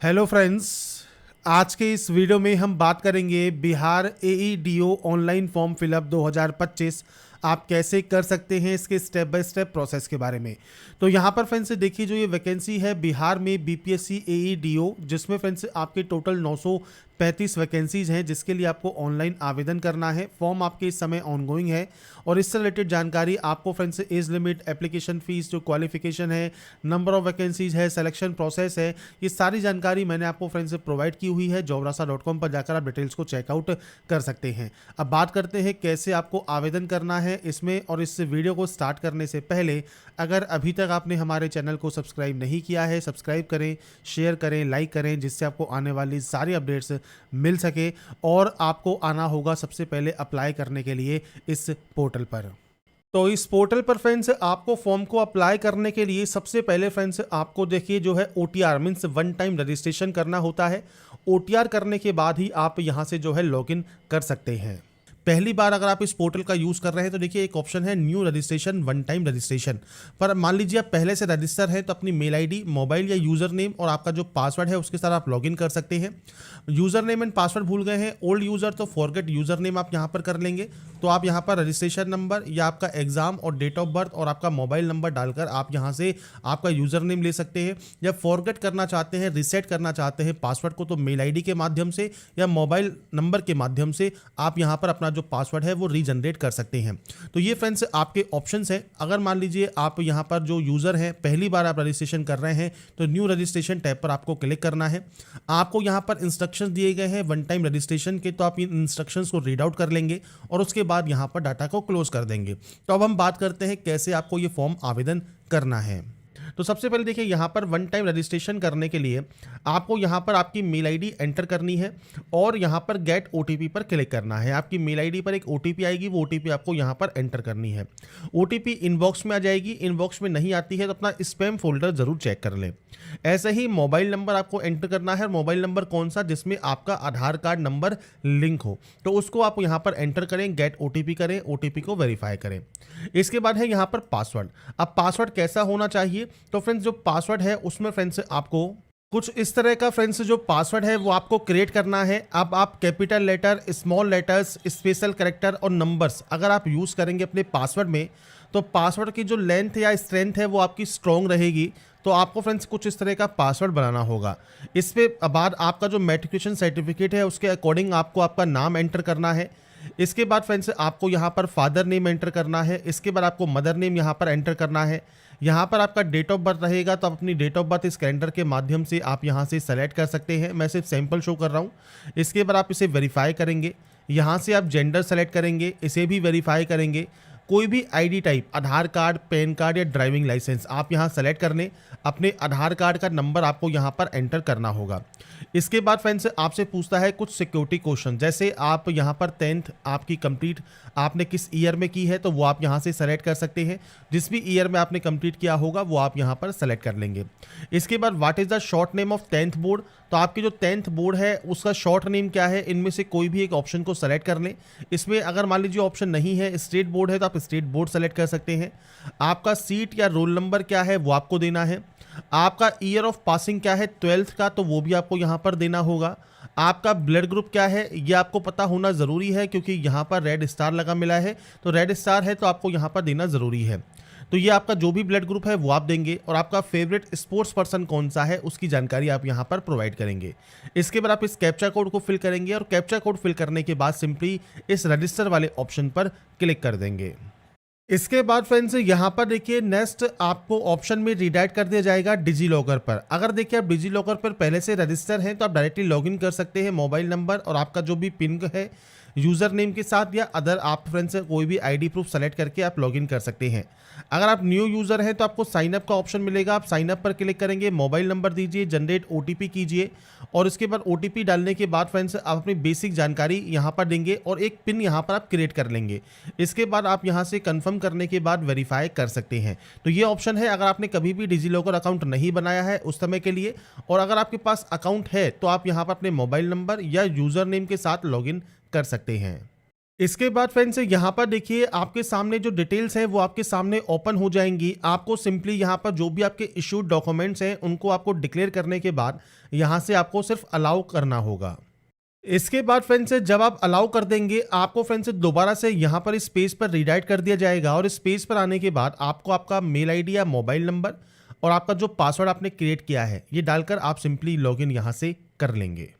Hello friends. आज के इस वीडियो में हम बात करेंगे बिहार एईडीओ ऑनलाइन फॉर्म फिलअप 2025 आप कैसे कर सकते हैं, इसके स्टेप बाय स्टेप प्रोसेस के बारे में। तो यहाँ पर फ्रेंड्स देखिए, जो ये वैकेंसी है बिहार में बीपीएससी एईडीओ, जिसमें फ्रेंड्स आपके टोटल 935 वैकेंसीज हैं, जिसके लिए आपको ऑनलाइन आवेदन करना है। फॉर्म आपके इस समय ऑनगोइंग है और इससे रिलेटेड जानकारी आपको friends age limit, application fees, जो क्वालिफिकेशन है, नंबर ऑफ वैकेंसीज है, सिलेक्शन प्रोसेस है, ये सारी जानकारी मैंने आपको फ्रेंड्स प्रोवाइड की हुई है। jobrasa.com पर जाकर आप डिटेल्स को चेकआउट कर सकते हैं। अब बात करते हैं कैसे आपको आवेदन करना है इसमें। और इस वीडियो को स्टार्ट करने से पहले अगर अभी तक आपने हमारे चैनल को सब्सक्राइब नहीं किया है, सब्सक्राइब करें, शेयर करें, लाइक करें, जिससे आपको आने वाली सारी अपडेट्स मिल सके। और आपको आना होगा सबसे पहले अप्लाई करने के लिए इस पोर्टल पर। तो इस पोर्टल पर फ्रेंड्स आपको फॉर्म को अप्लाई करने के लिए सबसे पहले फ्रेंड्स आपको देखिए जो है OTR means one time registration करना होता है। OTR करने के बाद ही आप यहाँ से जो है लॉगिन कर सकते हैं। पहली बार अगर आप इस पोर्टल का यूज़ कर रहे हैं तो देखिए एक ऑप्शन है new registration, one time registration. पर मान लीजिए आप पहले से रजिस्टर है तो अपनी मेल आईडी, मोबाइल या यूज़र नेम और आपका जो पासवर्ड है उसके साथ आप लॉगिन कर सकते हैं। यूज़र नेम एंड पासवर्ड भूल गए हैं ओल्ड यूज़र, तो फॉरगेट यूज़र नेम आप यहाँ पर कर लेंगे। तो आप यहाँ पर रजिस्ट्रेशन नंबर या आपका एग्जाम और डेट ऑफ बर्थ और आपका मोबाइल नंबर डालकर आप यहाँ से आपका यूज़र नेम ले सकते हैं। या फॉरगेट करना चाहते हैं, रीसेट करना चाहते हैं पासवर्ड को, तो मेल आईडी के माध्यम से या मोबाइल नंबर के माध्यम से आप यहाँ पर अपना जो पासवर्ड है वो रीजनरेट कर सकते हैं। तो ये फ्रेंड्स आपके ऑप्शंस हैं। अगर मान लीजिए आप यहाँ पर जो यूज़र हैं पहली बार आप रजिस्ट्रेशन कर रहे हैं तो न्यू रजिस्ट्रेशन टैब पर आपको क्लिक करना है। आपको यहाँ पर इंस्ट्रक्शंस दिए गए हैं वन टाइम रजिस्ट्रेशन के, तो आप इन इंस्ट्रक्शंस को रीड आउट कर लेंगे और उसके बाद यहाँ पर डाटा को क्लोज कर देंगे। तो अब हम बात करते हैं कैसे आपको ये फॉर्म आवेदन करना है। तो सबसे पहले देखिए यहाँ पर वन टाइम रजिस्ट्रेशन करने के लिए आपको यहाँ पर आपकी मेल आईडी एंटर करनी है और यहाँ पर गेट ओटीपी पर क्लिक करना है। आपकी मेल आईडी पर एक ओटीपी आएगी, वो ओटीपी आपको यहाँ पर एंटर करनी है। ओटीपी इनबॉक्स में आ जाएगी, इनबॉक्स में नहीं आती है तो अपना स्पैम फोल्डर जरूर चेक कर लें। ऐसे ही मोबाइल नंबर आपको एंटर करना है। मोबाइल नंबर कौन सा, जिसमें आपका आधार कार्ड नंबर लिंक हो, तो उसको आप यहाँ पर एंटर करें, गेट ओटीपी करें, ओटीपी को वेरीफाई करें। इसके बाद है यहाँ पर पासवर्ड। अब पासवर्ड कैसा होना चाहिए, तो फ्रेंड्स जो पासवर्ड है उसमें फ्रेंड्स आपको कुछ इस तरह का फ्रेंड्स जो पासवर्ड है वो आपको क्रिएट करना है। अब आप capital letter, small letters, special character और नंबर्स अगर आप यूज़ करेंगे अपने पासवर्ड में तो पासवर्ड की जो लेंथ या स्ट्रेंथ है वो आपकी स्ट्रॉन्ग रहेगी। तो आपको फ्रेंड्स कुछ इस तरह का पासवर्ड बनाना होगा। इस पे बाद आपका जो मैट्रिकुलेशन सर्टिफिकेट है उसके अकॉर्डिंग आपको आपका नाम एंटर करना है। इसके बाद फ्रेंड्स आपको यहाँ पर फादर नेम एंटर करना है। इसके बाद आपको मदर नेम यहाँ पर एंटर करना है। यहाँ पर आपका डेट ऑफ बर्थ रहेगा, तो आप अपनी डेट ऑफ बर्थ इस कैलेंडर के माध्यम से आप यहाँ से सेलेक्ट कर सकते हैं। मैं सिर्फ सैंपल शो कर रहा हूँ। इसके बाद आप इसे वेरीफाई करेंगे। यहाँ से आप जेंडर सेलेक्ट करेंगे, इसे भी वेरीफाई करेंगे। कोई भी आईडी टाइप, आधार कार्ड, पैन कार्ड या ड्राइविंग लाइसेंस आप यहाँ सेलेक्ट कर लें। अपने आधार कार्ड का नंबर आपको यहाँ पर एंटर करना होगा। इसके बाद फ्रेंड्स आपसे पूछता है कुछ सिक्योरिटी क्वेश्चन, जैसे आप यहाँ पर 10th आपकी कंप्लीट आपने किस ईयर में की है तो वो आप यहाँ से सेलेक्ट कर सकते हैं। जिस भी ईयर में आपने कंप्लीट किया होगा वो आप यहाँ पर सेलेक्ट कर लेंगे। इसके बाद what is the short name of 10th board, तो आपकी जो 10th बोर्ड है उसका शॉर्ट नेम क्या है, इनमें से कोई भी एक ऑप्शन को सेलेक्ट कर लें। इसमें अगर मान लीजिए ऑप्शन नहीं है, स्टेट बोर्ड है, तो आप स्टेट बोर्ड सेलेक्ट कर सकते हैं। आपका सीट या रोल नंबर क्या है वो आपको देना है। आपका ईयर ऑफ पासिंग क्या है 12th का, तो वो भी आपको यहाँ पर देना होगा। आपका ब्लड ग्रुप क्या है ये आपको पता होना ज़रूरी है, क्योंकि यहाँ पर रेड स्टार लगा मिला है, तो रेड स्टार है तो आपको यहाँ पर देना ज़रूरी है। तो ये आपका जो भी ब्लड ग्रुप है वो आप देंगे। और आपका फेवरेट स्पोर्ट्स पर्सन कौन सा है उसकी जानकारी आप यहाँ पर प्रोवाइड करेंगे। इसके बाद आप इस कैप्चा कोड को फिल करेंगे और कैप्चा कोड फिल करने के बाद सिंपली इस रजिस्टर वाले ऑप्शन पर क्लिक कर देंगे। इसके बाद फ्रेंड्स यहाँ पर देखिए नेक्स्ट आपको ऑप्शन में रीडायरेक्ट कर दिया जाएगा डिजी लॉकर पर। अगर देखिए आप डिजी लॉकर पर पहले से रजिस्टर हैं तो आप डायरेक्टली लॉगिन कर सकते हैं। मोबाइल नंबर और आपका जो भी पिन है यूज़र नेम के साथ या अदर आप फ्रेंड्स कोई भी आईडी प्रूफ सेलेक्ट करके आप लॉगिन कर सकते हैं। अगर आप न्यू यूज़र हैं तो आपको साइन अप का ऑप्शन मिलेगा। आप साइन अप पर क्लिक करेंगे, मोबाइल नंबर दीजिए, जनरेट ओटीपी कीजिए और उसके बाद ओटीपी डालने के बाद फ्रेंड्स आप अपनी बेसिक जानकारी यहाँ पर देंगे और एक पिन यहाँ पर आप क्रिएट कर लेंगे। इसके बाद आप यहाँ से कंफर्म करने के बाद वेरीफाई कर सकते हैं। तो ये ऑप्शन है अगर आपने कभी भी डिजी लॉकर अकाउंट नहीं बनाया है उस समय के लिए, और अगर आपके पास अकाउंट है तो आप यहाँ पर अपने मोबाइल नंबर या यूज़र नेम के साथ लॉगिन कर सकते हैं। इसके बाद फ्रेंड्स यहाँ पर देखिए आपके सामने जो डिटेल्स हैं वो आपके सामने ओपन हो जाएंगी। आपको सिंपली यहाँ पर जो भी आपके इशूड डॉक्यूमेंट्स हैं उनको आपको डिक्लेयर करने के बाद यहाँ से आपको सिर्फ अलाउ करना होगा। इसके बाद फ्रेंड्स जब आप अलाउ कर देंगे आपको फ्रेंड्स दोबारा से यहाँ पर इस पेज पर रीडायरेक्ट कर दिया जाएगा और इस पेज पर आने के बाद आपको आपका मेल आईडी या मोबाइल नंबर और आपका जो पासवर्ड आपने क्रिएट किया है ये डालकर आप सिंपली लॉगिन यहाँ से कर लेंगे।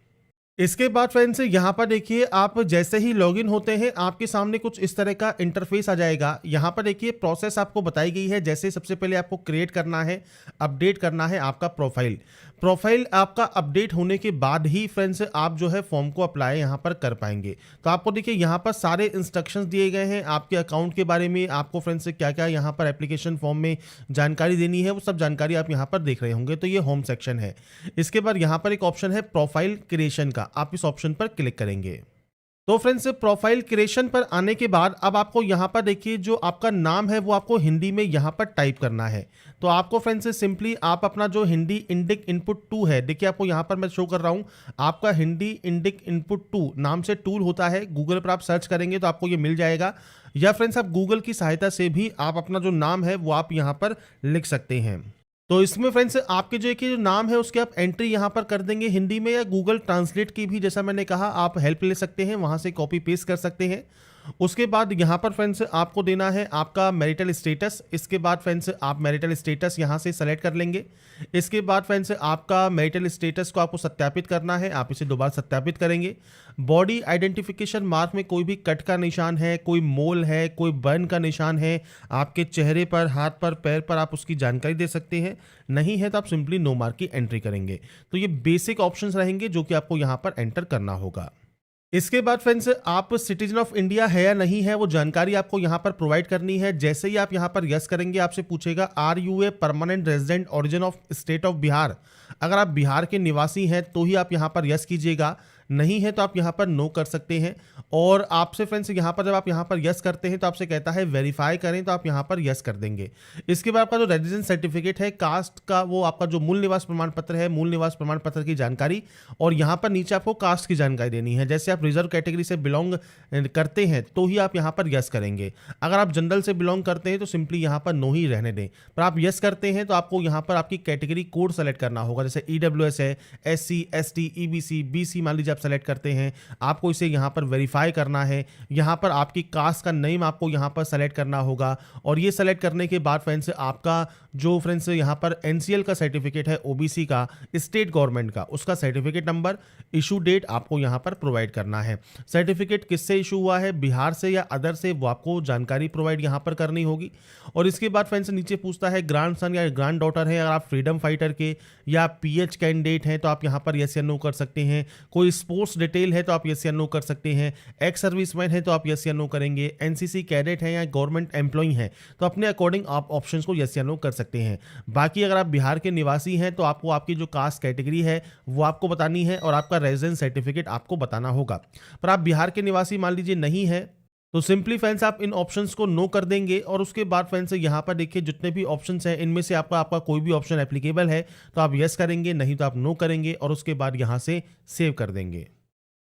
इसके बाद फ्रेंड्स यहाँ पर देखिए आप जैसे ही लॉगिन होते हैं आपके सामने कुछ इस तरह का इंटरफेस आ जाएगा। यहाँ पर देखिए प्रोसेस आपको बताई गई है। जैसे सबसे पहले आपको क्रिएट करना है, अपडेट करना है आपका प्रोफाइल आपका अपडेट होने के बाद ही फ्रेंड्स आप जो है फॉर्म को अप्लाई यहाँ पर कर पाएंगे। तो आपको देखिए यहाँ पर सारे इंस्ट्रक्शंस दिए गए हैं आपके अकाउंट के बारे में। आपको फ्रेंड्स क्या क्या यहाँ पर एप्लीकेशन फॉर्म में जानकारी देनी है वो सब जानकारी आप यहाँ पर देख रहे होंगे। तो ये होम सेक्शन है। इसके बाद यहाँ पर एक ऑप्शन है प्रोफाइल क्रिएशन का, आप इस ऑप्शन पर क्लिक करेंगे। तो फ्रेंड्स प्रोफाइल क्रिएशन पर आने के बाद अब आपको यहाँ पर देखिए जो आपका नाम है वो आपको हिंदी में यहाँ पर टाइप करना है। तो आपको फ्रेंड्स सिंपली आप अपना जो हिंदी इंडिक इनपुट 2 है, देखिए आपको यहाँ पर मैं शो कर रहा हूँ आपका हिंदी इंडिक इनपुट 2 नाम से टूल होता है। गूगल पर आप सर्च करेंगे तो आपको ये मिल जाएगा, या फ्रेंड्स आप गूगल की सहायता से भी आप अपना जो नाम है वो आप यहाँ पर लिख सकते हैं। तो इसमें फ्रेंड्स आपके जो नाम है उसके आप एंट्री यहाँ पर कर देंगे हिंदी में, या गूगल ट्रांसलेट की भी जैसा मैंने कहा आप हेल्प ले सकते हैं, वहाँ से कॉपी पेस्ट कर सकते हैं। उसके बाद यहाँ पर फ्रेंड्स आपको देना है आपका मैरिटल स्टेटस। इसके बाद फ्रेंड्स आप मैरिटल स्टेटस यहाँ से सेलेक्ट कर लेंगे। इसके बाद फ्रेंड्स आपका मैरिटल स्टेटस को आपको सत्यापित करना है, आप इसे दोबारा सत्यापित करेंगे। बॉडी आइडेंटिफिकेशन मार्क में कोई भी कट का निशान है, कोई मोल है, कोई बर्न का निशान है आपके चेहरे पर, हाथ पर, पैर पर, आप उसकी जानकारी दे सकते हैं। नहीं है तो आप सिंपली नो मार्क की एंट्री करेंगे। तो ये बेसिक ऑप्शंस रहेंगे जो कि आपको यहाँ पर एंटर करना होगा। इसके बाद फ्रेंड्स आप सिटीजन ऑफ इंडिया है या नहीं है वो जानकारी आपको यहाँ पर प्रोवाइड करनी है। जैसे ही आप यहाँ पर यस करेंगे आपसे पूछेगा are you a permanent resident origin of state of Bihar. अगर आप बिहार के निवासी हैं तो ही आप यहाँ पर यस कीजिएगा, नहीं है तो आप यहाँ पर नो कर सकते हैं। और आपसे फ्रेंड्स यहाँ पर जब आप यहाँ पर यस करते हैं तो आपसे कहता है वेरीफाई करें, तो आप यहाँ पर यस कर देंगे। इसके बाद आपका जो रेजिडेंस सर्टिफिकेट है, कास्ट का, वो आपका जो मूल निवास प्रमाण पत्र है, मूल निवास प्रमाण पत्र की जानकारी, और यहाँ पर नीचे आपको कास्ट की जानकारी देनी है। जैसे आप रिजर्व कैटेगरी से बिलोंग करते हैं तो ही आप यहाँ पर यस करेंगे। अगर आप जनरल से बिलोंग करते हैं तो सिंपली यहाँ पर नो ही रहने दें। पर आप यस करते हैं तो आपको यहाँ पर आपकी कैटेगरी कोड सेलेक्ट करना होगा। जैसे EWS है, SC, ST, EBC, BC मान लीजिए आप सेलेक्ट करते हैं, आपको इसे यहाँ पर वेरीफाई करना है। यहाँ पर आपकी कास्ट का नेम आपको यहाँ पर सेलेक्ट करना होगा, और ये सेलेक्ट करने के बाद फ्रेंड्स आपका जो फ्रेंड्स यहाँ पर NCL का सर्टिफिकेट है, OBC का, स्टेट गवर्नमेंट का, उसका सर्टिफिकेट नंबर, इशू डेट आपको यहाँ पर प्रोवाइड करना है। सर्टिफिकेट किससे इशू हुआ है, बिहार से या अदर से, वो आपको जानकारी प्रोवाइड यहाँ पर करनी होगी। और इसके बाद फ्रेंड्स नीचे पूछता है ग्रैंड सन या ग्रैंड डॉटर है, अगर आप फ्रीडम फाइटर के या PH कैंडिडेट हैं तो आप यहाँ पर यस या नो कर सकते हैं। कोई स्पोर्ट्स डिटेल है तो आप यस या नो कर सकते हैं। एक्स सर्विसमैन है तो आप यस या नो करेंगे। NCC कैडेट है या गवर्नमेंट एम्प्लॉई हैं तो अपने अकॉर्डिंग आप ऑप्शंस को यस या नो कर सकते हैं। बाकी अगर आप बिहार के निवासी हैं तो आपको आपकी जो कास्ट कैटेगरी है वो आपको बतानी है, और आपका रेजिडेंस सर्टिफिकेट आपको बताना होगा। पर आप बिहार के निवासी मान लीजिए नहीं है तो सिंपली फ्रेंड्स आप इन ऑप्शंस को नो कर देंगे। और उसके बाद फ्रेंड्स यहाँ पर देखिए जितने भी ऑप्शंस हैं इनमें से आपका कोई भी ऑप्शन एप्लीकेबल है तो आप यस करेंगे, नहीं तो आप नो करेंगे, और उसके बाद यहाँ से सेव कर देंगे।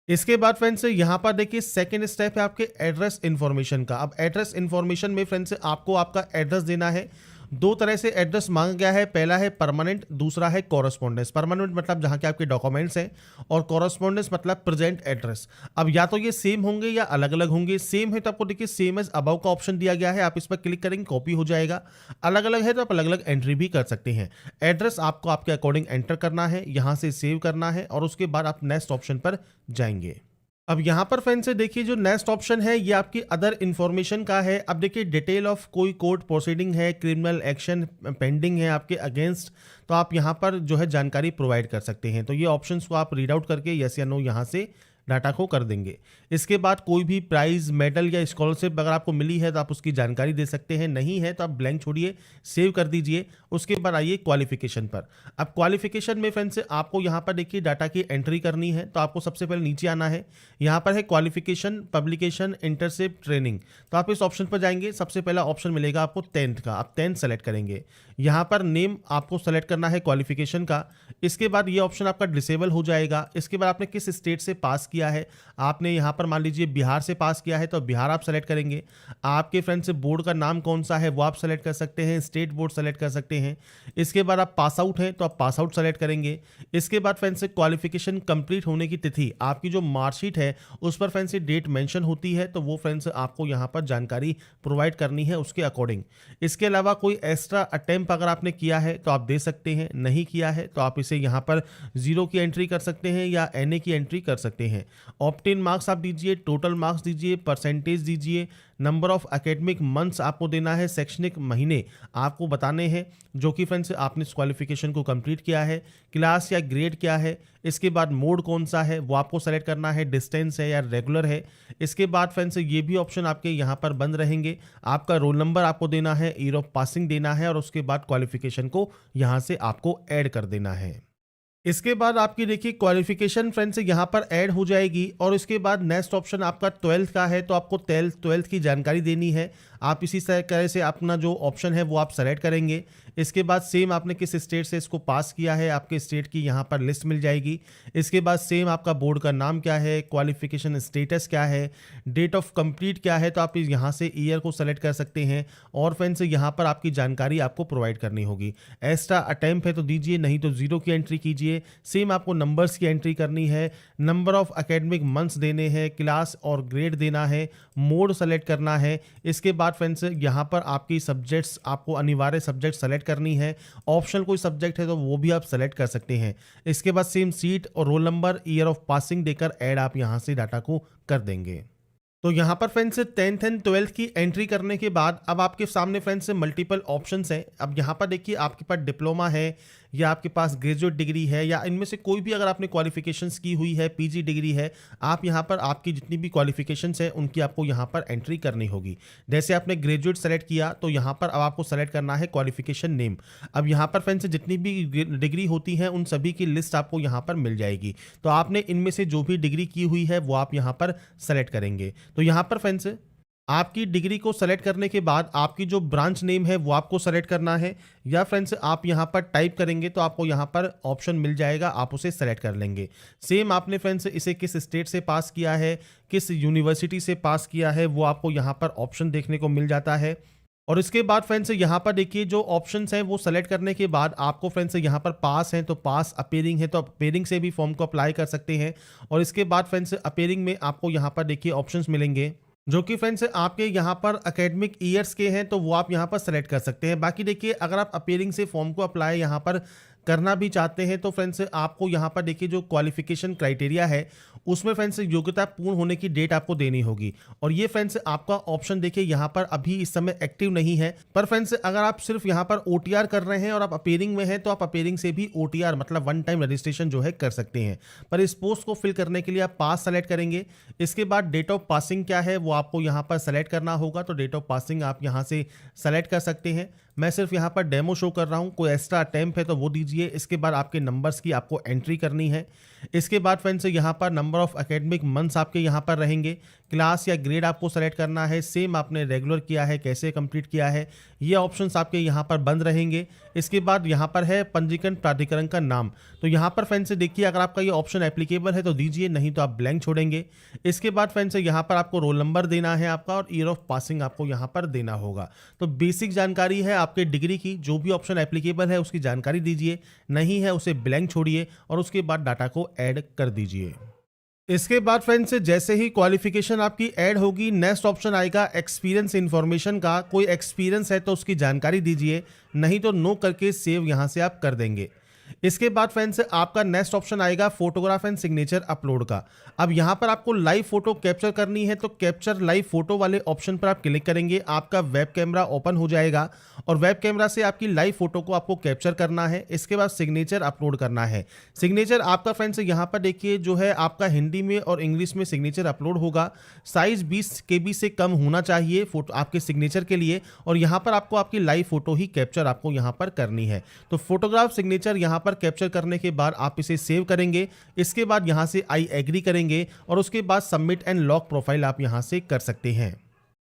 इसके बाद फ्रेंड्स यहाँ पर देखिए सेकंड स्टेप है आपके एड्रेस इन्फॉर्मेशन का। अब एड्रेस इन्फॉर्मेशन में फ्रेंड्स आपको आपका एड्रेस देना है। दो तरह से एड्रेस मांगा गया है, पहला है परमानेंट, दूसरा है कॉरेस्पॉन्डेंस। परमानेंट मतलब जहां के आपके डॉक्यूमेंट्स हैं, और कॉरेस्पॉन्डेंस मतलब प्रेजेंट एड्रेस। अब या तो ये सेम होंगे या अलग अलग होंगे। सेम है तो आपको देखिए सेम एज अबव का ऑप्शन दिया गया है, आप इस पर क्लिक करेंगे कॉपी हो जाएगा। अलग अलग है तो आप अलग अलग एंट्री भी कर सकते हैं। एड्रेस आपको आपके अकॉर्डिंग एंटर करना है, यहाँ से सेव करना है, और उसके बाद आप नेक्स्ट ऑप्शन पर जाएंगे। अब यहाँ पर फ्रेंड्स से देखिए जो नेक्स्ट ऑप्शन है ये आपकी अदर इन्फॉर्मेशन का है। अब देखिए डिटेल ऑफ कोई कोर्ट प्रोसीडिंग है, क्रिमिनल एक्शन पेंडिंग है आपके अगेंस्ट, तो आप यहाँ पर जो है जानकारी प्रोवाइड कर सकते हैं। तो ये ऑप्शंस को आप रीड आउट करके यस या नो यहाँ से डाटा को कर देंगे। इसके बाद कोई भी प्राइज, मेडल या स्कॉलरशिप अगर आपको मिली है तो आप उसकी जानकारी दे सकते हैं, नहीं है तो आप ब्लैंक छोड़िए, सेव कर दीजिए। उसके बाद आइए क्वालिफिकेशन पर। अब क्वालिफिकेशन में फ्रेंड्स आपको यहाँ पर देखिए डाटा की एंट्री करनी है, तो आपको सबसे पहले नीचे आना है। यहाँ पर है क्वालिफिकेशन, पब्लिकेशन, इंटर्नशिप, ट्रेनिंग, तो आप इस ऑप्शन पर जाएंगे। सबसे पहला ऑप्शन मिलेगा आपको 10th का, आप 10th सेलेक्ट करेंगे। यहाँ पर नेम आपको सेलेक्ट करना है क्वालिफिकेशन का। इसके बाद ये ऑप्शन आपका डिसेबल हो जाएगा। इसके बाद आपने किस स्टेट से पास किया है, आपने यहाँ पर मान लीजिए बिहार से पास किया है तो बिहार आप सेलेक्ट करेंगे। आपके फ्रेंड से बोर्ड का नाम कौन सा है वो आप सेलेक्ट कर सकते हैं, स्टेट बोर्ड सेलेक्ट कर सकते हैं। इसके बाद आप पास आउट हैं तो आप पास आउट सेलेक्ट करेंगे। इसके बाद फ्रेंड से क्वालिफिकेशन कंप्लीट होने की तिथि, आपकी जो मार्कशीट है उस पर फ्रेंड से डेट मेंशन होती है तो वो फ्रेंड्स आपको यहाँ पर जानकारी प्रोवाइड करनी है उसके अकॉर्डिंग। इसके अलावा कोई एक्स्ट्रा अटेम्प्ट अगर आपने किया है तो आप दे सकते हैं, नहीं किया है तो आप इसे यहाँ पर 0 की एंट्री कर सकते हैं या NA की एंट्री कर सकते हैं। ऑप्टेन मार्क्स आप दीजिए, टोटल मार्क्स दीजिए, परसेंटेज दीजिए, नंबर ऑफ एकेडमिक मंथ्स आपको देना है, शैक्षणिक महीने आपको बताने हैं जो कि फ्रेंड्स आपने इस क्वालिफिकेशन को कंप्लीट किया है, क्लास या ग्रेड क्या है। इसके बाद मोड कौन सा है वो आपको सेलेक्ट करना है, डिस्टेंस है या रेगुलर है। इसके बाद फ्रेंड्स ये भी ऑप्शन आपके यहाँ पर बंद रहेंगे। आपका रोल नंबर आपको देना है, ईयर ऑफ पासिंग देना है और उसके बाद क्वालिफिकेशन को यहाँ से आपको ऐड कर देना है। इसके बाद आपकी देखिए क्वालिफिकेशन फ्रेंड्स यहाँ पर ऐड हो जाएगी और इसके बाद नेक्स्ट ऑप्शन आपका 12th का है तो आपको 12th की जानकारी देनी है। आप इसी तरह से अपना जो ऑप्शन है वो आप सेलेक्ट करेंगे। इसके बाद सेम आपने किस स्टेट से इसको पास किया है, आपके स्टेट की यहाँ पर लिस्ट मिल जाएगी। इसके बाद सेम आपका बोर्ड का नाम क्या है, क्वालिफिकेशन स्टेटस क्या है, डेट ऑफ कंप्लीट क्या है तो आप यहाँ से ईयर को सेलेक्ट कर सकते हैं और फ्रेंड्स यहाँ पर आपकी जानकारी आपको प्रोवाइड करनी होगी। एक्स्ट्रा अटेम्प्ट है तो दीजिए, नहीं तो 0 की एंट्री कीजिए। सेम आपको नंबर्स की एंट्री करनी है, नंबर ऑफ एकेडमिक मंथ्स देने हैं, क्लास और ग्रेड देना है, मोड सेलेक्ट करना है। इसके बाद फ्रेंड्स यहाँ पर आपकी सब्जेक्ट्स, आपको अनिवार्य सब्जेक्ट सेलेक्ट करनी है। ऑप्शनल कोई सब्जेक्ट है तो वो भी आप सेलेक्ट कर सकते हैं। इसके बाद सेम सीट और roll number, year of passing देकर ऐड आप यहाँ से डाटा को कर देंगे। तो यहाँ पर फ्रेंड्स 10th एंड 12th की एंट्री करने के बाद अब आपके सामने फ्रेंड्स मल्टीपल ऑप्शंस हैं। अब यहाँ पर देखिए आपके पास डिप्लोमा है या आपके पास ग्रेजुएट डिग्री है या इनमें से कोई भी अगर आपने क्वालिफिकेशंस की हुई है, PG डिग्री है, आप यहाँ पर आपकी जितनी भी क्वालिफिकेशंस है उनकी आपको यहाँ पर एंट्री करनी होगी। जैसे आपने ग्रेजुएट सेलेक्ट किया तो यहाँ पर अब आपको सेलेक्ट करना है क्वालिफिकेशन नेम। अब यहाँ पर फ्रेंड्स जितनी भी डिग्री होती हैं उन सभी की लिस्ट आपको यहाँ पर मिल जाएगी। तो आपने इनमें से जो भी डिग्री की हुई है वो आप यहाँ पर सेलेक्ट करेंगे। तो यहाँ पर फ्रेंड्स आपकी डिग्री को सेलेक्ट करने के बाद आपकी जो ब्रांच नेम है वो आपको सेलेक्ट करना है या फ्रेंड्स आप यहाँ पर टाइप करेंगे तो आपको यहाँ पर ऑप्शन मिल जाएगा, आप उसे सेलेक्ट कर लेंगे। सेम आपने फ्रेंड्स इसे किस स्टेट से पास किया है, किस यूनिवर्सिटी से पास किया है वो आपको यहाँ पर ऑप्शन देखने को मिल जाता है। और इसके बाद फ्रेंड्स यहाँ पर देखिए जो ऑप्शंस हैं वो सेलेक्ट करने के बाद आपको फ्रेंड्स यहाँ पर पास हैं तो पास, अपेयरिंग है तो अपेयरिंग से भी फॉर्म को अप्लाई कर सकते हैं। और इसके बाद फ्रेंड्स अपेयरिंग में आपको यहाँ पर देखिए ऑप्शंस मिलेंगे जो कि फ्रेंड्स आपके यहाँ पर एकेडमिक ईयर्स के हैं तो वो आप यहाँ पर सेलेक्ट कर सकते हैं। बाकी देखिए अगर आप अपेयरिंग से फॉर्म को अप्लाई यहाँ पर करना भी चाहते हैं तो फ्रेंड्स आपको यहाँ पर देखिए जो क्वालिफिकेशन क्राइटेरिया है उसमें फ्रेंड्स योग्यता पूर्ण होने की डेट आपको देनी होगी। और ये फ्रेंड्स आपका ऑप्शन देखिए यहाँ पर अभी इस समय एक्टिव नहीं है। पर फ्रेंड्स अगर आप सिर्फ यहाँ पर OTR कर रहे हैं और आप अपेयरिंग में हैं तो आप अपेयरिंग से भी OTR मतलब वन टाइम रजिस्ट्रेशन जो है कर सकते हैं। पर इस पोस्ट को फिल करने के लिए आप पास सेलेक्ट करेंगे। इसके बाद डेट ऑफ पासिंग क्या है वो आपको यहाँ पर सेलेक्ट करना होगा। तो डेट ऑफ पासिंग आप यहाँ से सेलेक्ट कर सकते हैं। मैं सिर्फ यहाँ पर डेमो शो कर रहा हूँ, कोई एक्स्ट्रा अटेम्प्ट है तो वो दीजिए। इसके बाद आपके नंबर्स की आपको एंट्री करनी है। इसके बाद फ्रेंड्स यहाँ पर नंबर ऑफ एकेडमिक मंथ्स आपके यहाँ पर रहेंगे, क्लास या ग्रेड आपको सेलेक्ट करना है। सेम आपने रेगुलर किया है, कैसे कंप्लीट किया है, ये ऑप्शंस आपके यहाँ पर बंद रहेंगे। इसके बाद यहाँ पर है पंजीकरण प्राधिकरण का नाम। तो यहाँ पर फ्रेंड्स देखिए अगर आपका ये ऑप्शन एप्लीकेबल है तो दीजिए, नहीं तो आप ब्लैंक छोड़ेंगे। इसके बाद फ्रेंड्स यहाँ पर आपको रोल नंबर देना है आपका और ईयर ऑफ पासिंग आपको यहाँ पर देना होगा। तो बेसिक जानकारी है आपके डिग्री की, जो भी ऑप्शन एप्लीकेबल है उसकी जानकारी दीजिए, नहीं है उसे ब्लैंक छोड़िए और उसके बाद डाटा को ऐड कर दीजिए। इसके बाद फ्रेंड्स जैसे ही क्वालिफिकेशन आपकी ऐड होगी नेक्स्ट ऑप्शन आएगा एक्सपीरियंस इन्फॉर्मेशन का। कोई एक्सपीरियंस है तो उसकी जानकारी दीजिए, नहीं तो नो करके सेव यहाँ से आप कर देंगे। इसके बाद फ्रेंड्स आपका नेक्स्ट ऑप्शन आएगा फोटोग्राफ एंड सिग्नेचर अपलोड का। अब यहाँ पर आपको लाइव फोटो कैप्चर करनी है तो कैप्चर लाइव फोटो वाले ऑप्शन पर आप क्लिक करेंगे, आपका वेब कैमरा ओपन हो जाएगा और वेब कैमरा से आपकी लाइव फोटो को आपको कैप्चर करना है। इसके बाद सिग्नेचर अपलोड करना है। सिग्नेचर आपका फ्रेंड्स यहाँ पर देखिए जो है आपका हिंदी में और इंग्लिश में सिग्नेचर अपलोड होगा। साइज 20 KB से कम होना चाहिए फोटो आपके सिग्नेचर के लिए और यहाँ पर आपको आपकी लाइव फोटो ही कैप्चर आपको यहाँ पर करनी है। तो फोटोग्राफ सिग्नेचर यहाँ पर कैप्चर करने के बाद आप इसे सेव करेंगे। इसके बाद यहाँ से आई एग्री करेंगे और उसके बाद सबमिट एंड लॉक प्रोफाइल आप यहाँ से कर सकते हैं।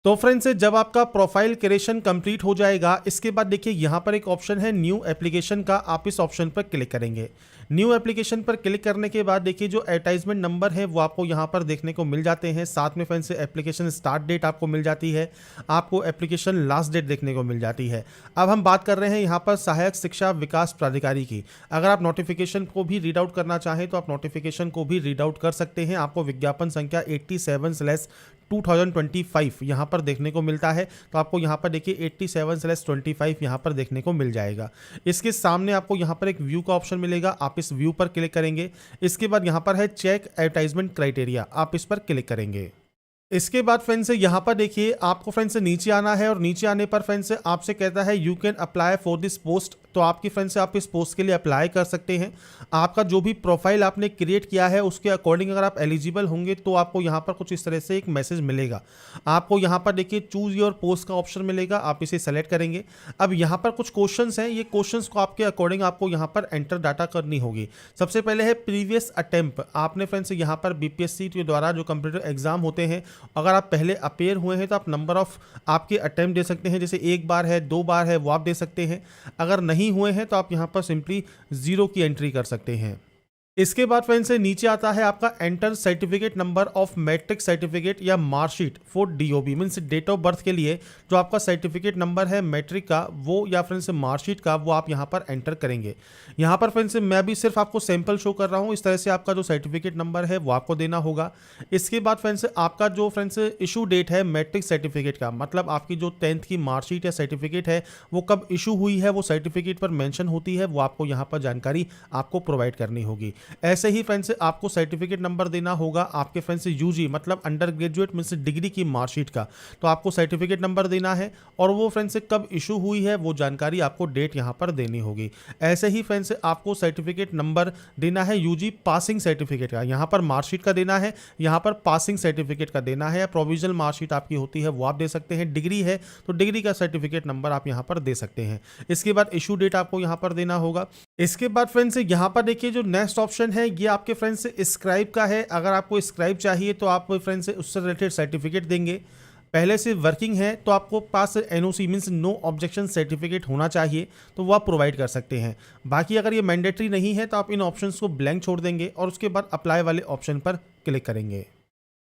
तो फ्रेंड्स जब आपका प्रोफाइल क्रिएशन कंप्लीट हो जाएगा, इसके बाद देखिए यहाँ पर एक ऑप्शन है न्यू एप्लीकेशन का, आप इस ऑप्शन पर क्लिक करेंगे। न्यू एप्लीकेशन पर क्लिक करने के बाद देखिए जो एडवर्टाइजमेंट नंबर है वो आपको यहाँ पर देखने को मिल जाते हैं। साथ में फ्रेंड्स एप्लीकेशन स्टार्ट डेट आपको मिल जाती है, आपको एप्लीकेशन लास्ट डेट देखने को मिल जाती है। अब हम बात कर रहे हैं यहाँ पर सहायक शिक्षा विकास प्राधिकारी की। अगर आप नोटिफिकेशन को भी रीड आउट करना चाहें तो आप नोटिफिकेशन को भी रीड आउट कर सकते हैं। आपको विज्ञापन संख्या 87/2025 यहाँ पर देखने को मिलता है। तो आपको यहाँ पर देखिए 87/25 यहाँ पर देखने को मिल जाएगा। इसके सामने आपको यहाँ पर एक व्यू का ऑप्शन मिलेगा, आप इस व्यू पर क्लिक करेंगे। इसके बाद यहाँ पर है चेक एडवर्टाइजमेंट क्राइटेरिया, आप इस पर क्लिक करेंगे। इसके बाद फ्रेंड्स यहाँ पर देखिए आपको फ्रेंड्स नीचे आना है और नीचे आने पर फ्रेंड्स आपसे कहता है you can apply for this post. तो आपकी फ्रेंड्स आप इस पोस्ट के लिए अप्लाई कर सकते हैं। आपका जो भी प्रोफाइल आपने क्रिएट किया है उसके अकॉर्डिंग अगर आप एलिजिबल होंगे तो आपको यहाँ पर कुछ इस तरह से एक मैसेज मिलेगा। आपको यहाँ पर देखिए चूज योर पोस्ट का ऑप्शन मिलेगा, आप इसे सेलेक्ट करेंगे। अब यहाँ पर कुछ क्वेश्चंस हैं, ये क्वेश्चंस को आपके अकॉर्डिंग आपको यहाँ पर एंटर डाटा करनी होगी। सबसे पहले है प्रीवियस अटेम्प्ट। आपने फ्रेंड्स यहाँ पर बीपीएससी के द्वारा जो कंप्यूटर एग्जाम होते हैं, अगर आप पहले अपेयर हुए हैं तो आप नंबर ऑफ आपके अटेम्प्ट दे सकते हैं, जैसे 1 बार है 2 बार है वो आप दे सकते हैं। अगर नहीं हुए हैं तो आप यहाँ पर सिंपली 0 की एंट्री कर सकते हैं। इसके बाद फ्रेंड्स से नीचे आता है आपका enter certificate number of matric certificate या marksheet for DOB, means date of birth के लिए जो आपका सर्टिफिकेट नंबर है मैट्रिक का वो या फ्रेंड्स मार्कशीट का वो आप यहाँ पर एंटर करेंगे। यहाँ पर फ्रेंड्स मैं भी सिर्फ आपको सैंपल शो कर रहा हूँ, इस तरह से आपका जो सर्टिफिकेट नंबर है वो आपको देना होगा। इसके बाद फ्रेंड्स आपका जो फ्रेंड्स इशू डेट है मैट्रिक सर्टिफिकेट का, मतलब आपकी जो 10th की मार्कशीट या सर्टिफिकेट है वो कब इशू हुई है वो सर्टिफिकेट पर मेंशन होती है, वो आपको यहाँ पर जानकारी आपको प्रोवाइड करनी होगी। ऐसे ही फ्रेंड्स आपको सर्टिफिकेट नंबर देना होगा आपके फ्रेंड्स यूजी मतलब अंडर ग्रेजुएट मींस डिग्री की मार्कशीट का, तो आपको सर्टिफिकेट नंबर देना है और वो फ्रेंड्स कब इशू हुई है वो जानकारी आपको डेट यहाँ पर देनी होगी। ऐसे ही फ्रेंड्स आपको सर्टिफिकेट नंबर देना है यूजी पासिंग सर्टिफिकेट का, यहाँ पर मार्कशीट का देना है, यहाँ पर पासिंग सर्टिफिकेट का देना है। प्रोविजनल मार्कशीट आपकी होती है वो आप दे सकते हैं, डिग्री है तो डिग्री का सर्टिफिकेट नंबर आप यहाँ पर दे सकते हैं। इसके बाद इशू डेट आपको यहाँ पर देना होगा। इसके बाद फ्रेंड्स यहाँ पर देखिए जो नेक्स्ट ऑप्शन है ये आपके फ्रेंड्स स्क्राइब का है। अगर आपको स्क्राइब चाहिए तो आप फ्रेंड्स उससे रिलेटेड सर्टिफिकेट देंगे। पहले से वर्किंग है तो आपको पास NOC means no objection certificate होना चाहिए, तो वो आप प्रोवाइड कर सकते हैं। बाकी अगर ये मैंडेटरी नहीं है तो आप इन ऑप्शंस को ब्लैंक छोड़ देंगे और उसके बाद अप्लाई वाले ऑप्शन पर क्लिक करेंगे।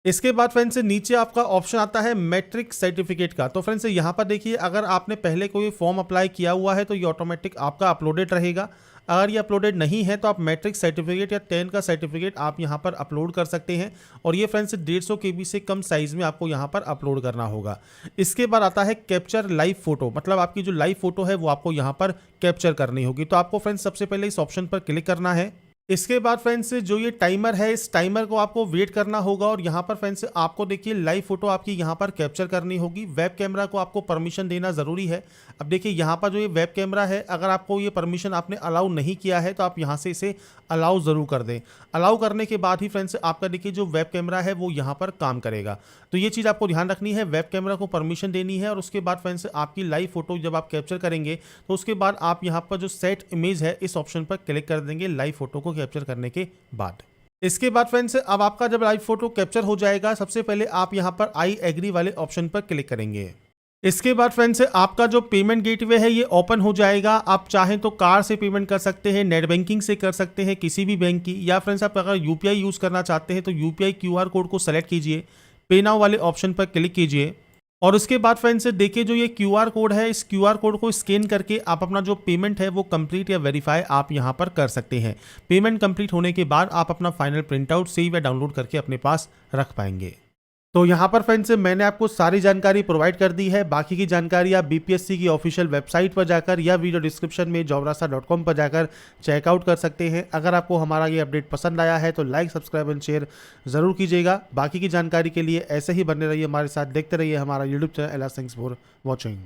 इसके बाद फ्रेंड्स नीचे आपका ऑप्शन आता है मैट्रिक सर्टिफिकेट का। तो फ्रेंड्स यहाँ पर देखिए अगर आपने पहले कोई फॉर्म अप्लाई किया हुआ है तो ये ऑटोमेटिक आपका अपलोडेड रहेगा। अगर ये अपलोडेड नहीं है तो आप मैट्रिक सर्टिफिकेट या 10 का सर्टिफिकेट आप यहाँ पर अपलोड कर सकते हैं और ये फ्रेंड्स 150 KB से कम साइज़ में आपको यहाँ पर अपलोड करना होगा। इसके बाद आता है कैप्चर लाइव फोटो, मतलब आपकी जो लाइव फोटो है वो आपको यहाँ पर कैप्चर करनी होगी। तो आपको फ्रेंड्स सबसे पहले इस ऑप्शन पर क्लिक करना है। इसके बाद फ्रेंड्स जो ये टाइमर है इस टाइमर को आपको वेट करना होगा और यहाँ पर फ्रेंड्स आपको देखिए लाइव फोटो आपकी यहाँ पर कैप्चर करनी होगी। वेब कैमरा को आपको परमिशन देना ज़रूरी है। अब देखिए यहाँ पर जो ये वेब कैमरा है अगर आपको ये परमिशन आपने अलाउ नहीं किया है तो आप यहाँ से इसे अलाउ ज़रूर कर दें। अलाउ करने के बाद ही फ्रेंड्स आपका देखिए जो वेब कैमरा है वो यहाँ पर काम करेगा। तो ये चीज़ आपको ध्यान रखनी है, वेब कैमरा को परमिशन देनी है और उसके बाद फ्रेंड्स आपकी लाइव फोटो जब आप कैप्चर करेंगे तो उसके बाद आप यहाँ पर जो सेट इमेज है इस ऑप्शन पर क्लिक कर देंगे लाइव फोटो को कैप्चर करने के बाद। इसके बाद फ्रेंड्स अब आपका जब लाइव फोटो कैप्चर हो जाएगा सबसे पहले आप यहाँ पर आई एग्री वाले ऑप्शन पर क्लिक करेंगे। इसके बाद फ्रेंड्स आपका जो पेमेंट गेटवे है ये ओपन हो जाएगा। आप चाहें तो कार्ड से पेमेंट कर सकते हैं, नेट बैंकिंग से कर सकते हैं किसी भी बैंक की, या फ्रेंड्स आप अगर यूपीआई यूज़ करना चाहते हैं तो यूपीआई क्यूआर कोड को सेलेक्ट कीजिए, पे नाउ वाले ऑप्शन पर क्लिक कीजिए और उसके बाद फ्रेंड्स देखिए जो ये क्यूआर कोड है इस क्यूआर कोड को स्कैन करके आप अपना जो पेमेंट है वो कंप्लीट या वेरीफाई आप यहाँ पर कर सकते हैं। पेमेंट कंप्लीट होने के बाद आप अपना फाइनल प्रिंट आउट सेव या डाउनलोड करके अपने पास रख पाएंगे। तो यहाँ पर फ्रेंड्स मैंने आपको सारी जानकारी प्रोवाइड कर दी है। बाकी की जानकारी आप बीपीएससी की ऑफिशियल वेबसाइट पर जाकर या वीडियो डिस्क्रिप्शन में jobrasta.com पर जाकर चेकआउट कर सकते हैं। अगर आपको हमारा ये अपडेट पसंद आया है तो लाइक सब्सक्राइब एंड शेयर ज़रूर कीजिएगा। बाकी की जानकारी के लिए ऐसे ही बने रहिए हमारे साथ, देखते रहिए हमारा YouTube channel. Thanks for watching.